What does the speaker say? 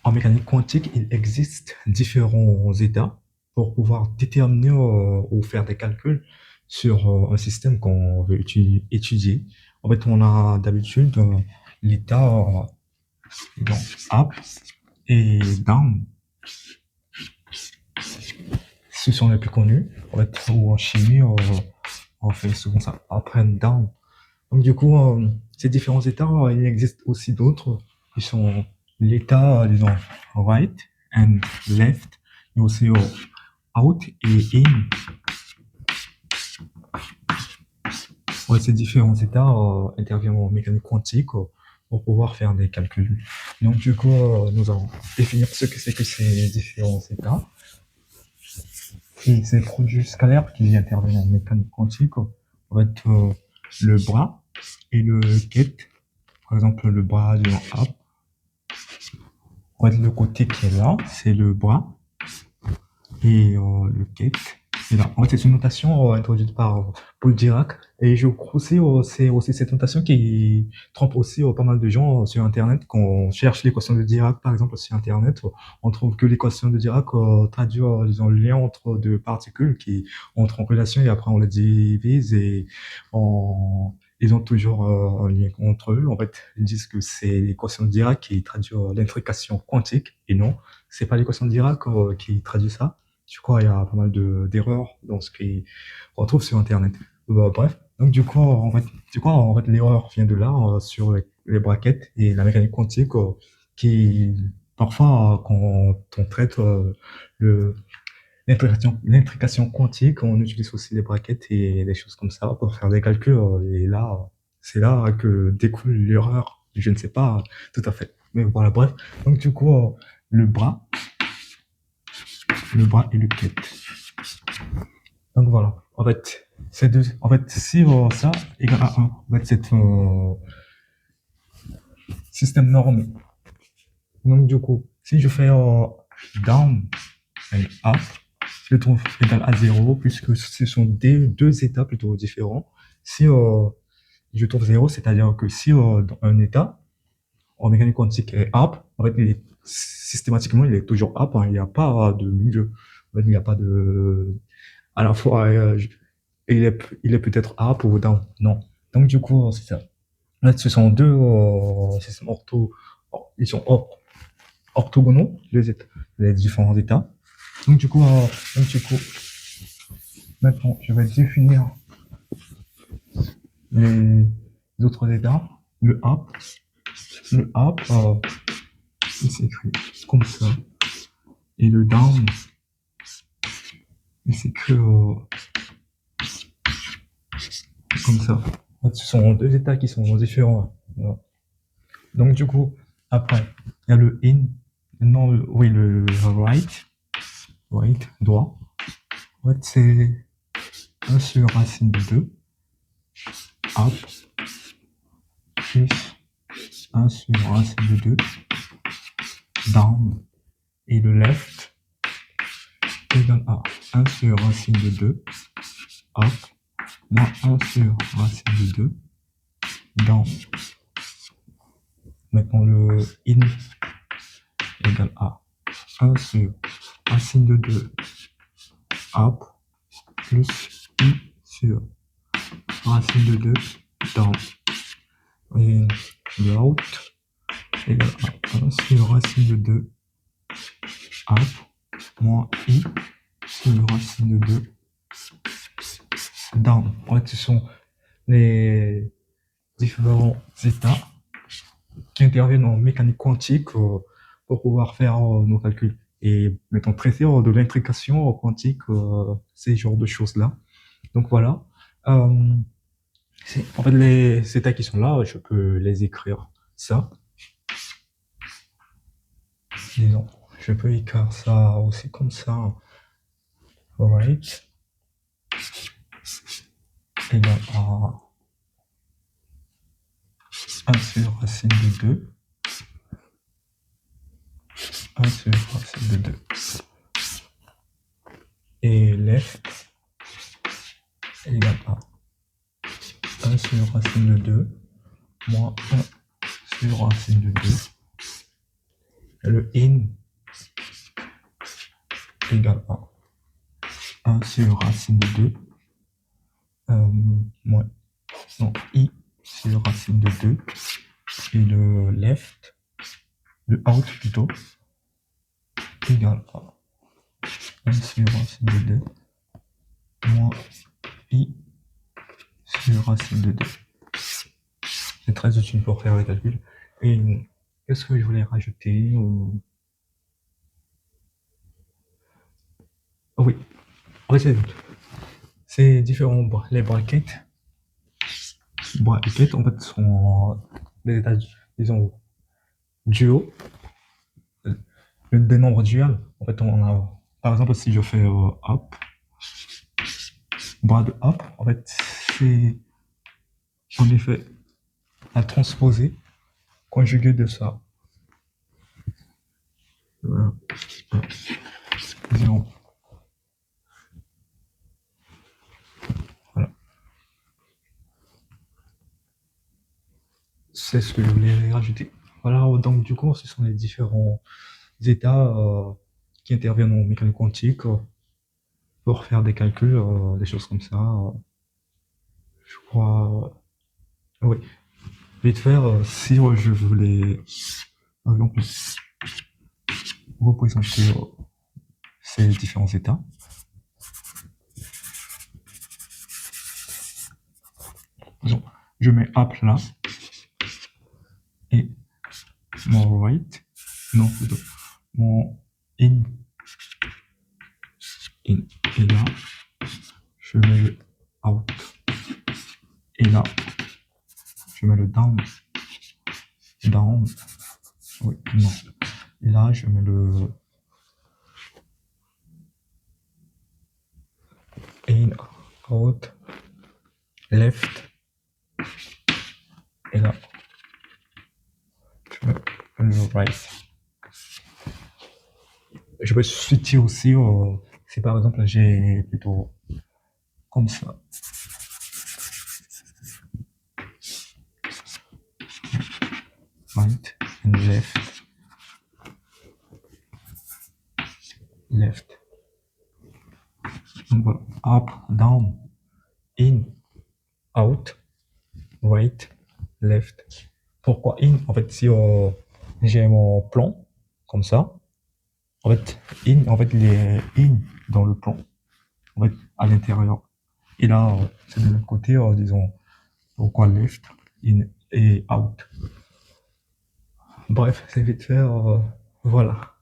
En mécanique quantique, il existe différents états pour pouvoir déterminer ou faire des calculs sur un système qu'on veut étudier. En fait, on a d'habitude l'état donc, up et down. Ce sont les plus connus. En fait, ou en chimie, on fait souvent ça, up and down. Donc, du coup, ces différents états, il existe aussi d'autres qui sont l'état, disons, right and left, et aussi out et in. Ouais, ces différents états interviennent en mécanique quantique pour pouvoir faire des calculs. Donc, du coup, nous allons définir ce que c'est que ces différents états. Et ces produits scalaires qui interviennent en mécanique quantique, va être le bras et le get. Par exemple, le bras de up. En fait, le côté qui est là, c'est le bras. Et le get, c'est là. En fait, c'est une notation introduite par Paul Dirac. Et je crois aussi, c'est aussi cette notation qui trompe aussi pas mal de gens sur Internet. Quand on cherche l'équation de Dirac, par exemple, sur Internet, on trouve que l'équation de Dirac traduit, disons, le lien entre deux particules qui entrent en relation et après on les divise et ils ont toujours un lien entre eux. En fait, ils disent que c'est l'équation de Dirac qui traduit l'intrication quantique et non, c'est pas l'équation de Dirac qui traduit ça. Je crois qu'il y a pas mal d'erreurs dans ce qu'on trouve sur Internet. Bref, donc en fait, l'erreur vient de là sur les brackets et la mécanique quantique qui parfois quand on traite le l'intrication quantique, on utilise aussi les brackets et des choses comme ça pour faire des calculs. Et là, c'est là que découle l'erreur. Je ne sais pas tout à fait. Mais voilà, bref. Donc du coup, le bras, le bras et le quête. Donc voilà. En fait, en fait, si ça égale à 1, en fait, c'est un système normé. Donc du coup, si je fais down et up, je le trouve égal à 0, puisque ce sont deux états plutôt différents. Si je trouve 0, c'est-à-dire que si dans un état, en mécanique quantique est up, en fait, systématiquement, il est toujours up, hein, il n'y a pas de milieu. En fait, il n'y a pas de... À la fois, il est peut-être up ou down. Non. Donc, du coup, c'est ça. Là, ce sont deux systèmes ils sont orthogonaux, les différents états. Donc, du coup, maintenant, je vais définir les autres états. Le up, il s'écrit comme ça. Et le down, il s'écrit comme ça. En fait, ce sont deux états qui sont différents. Voilà. Donc, du coup, après, il y a le in. Non, oui, le right, droit. En fait, c'est 1 sur racine de 2, up, plus 1 sur racine de 2, down. Et le left égale à 1 sur racine de 2, up, moins 1 sur racine de 2, down. Maintenant, le in égale à 1 sur racine de 2, up, plus i sur racine de 2, down. Et l'out égale à 1 sur racine de 2, up, moins i sur racine de 2, down. En fait, ce sont les différents états qui interviennent en mécanique quantique pour pouvoir faire nos calculs. Et mettons traiter de l'intrication quantique, ces genres de choses-là. Donc voilà. Euh, en fait, les états qui sont là, je peux les écrire. Ça, disons, je peux écrire ça aussi comme ça. Right. Égal à 1 sur racine de 2. 1 sur racine de 2. Et left égale à 1 sur racine de 2 moins 1 sur racine de 2 Le in égale 1. 1 sur racine de 2. Moins, non, I sur racine de 2. Et le left, le out plutôt, égale 1 sur racine de 2. Moins I sur racine de 2. C'est très utile pour faire les calculs. Et qu'est-ce que je voulais rajouter? Oui, c'est différent. Les brackets, en fait, sont des états, disons, duaux, des nombres duals. En fait, on a, par exemple, si je fais up, bras de up, en fait, c'est en effet un transposé conjugué de ça. Voilà. Zéro. Voilà. C'est ce que je voulais rajouter. Voilà, donc du coup, ce sont les différents états qui interviennent en mécanique quantique pour faire des calculs, des choses comme ça. Je crois. Oui. Vite faire, si je voulais, par exemple, représenter ces différents états. Donc, je mets up là et mon right, non plutôt mon in, et là je mets le out et là je mets le down, oui, non, et là je mets le in, out, left, et là je mets le right. Je peux switcher aussi, si par exemple j'ai plutôt comme ça. Right and left, left. Donc voilà, up, down, in, out, right, left. Pourquoi in? En fait, si j'ai mon plan comme ça, en fait, il est in dans le plan, en fait, à l'intérieur. Et là, c'est de l'autre côté, disons, pourquoi left, in et out. Bref, c'est vite fait, voilà.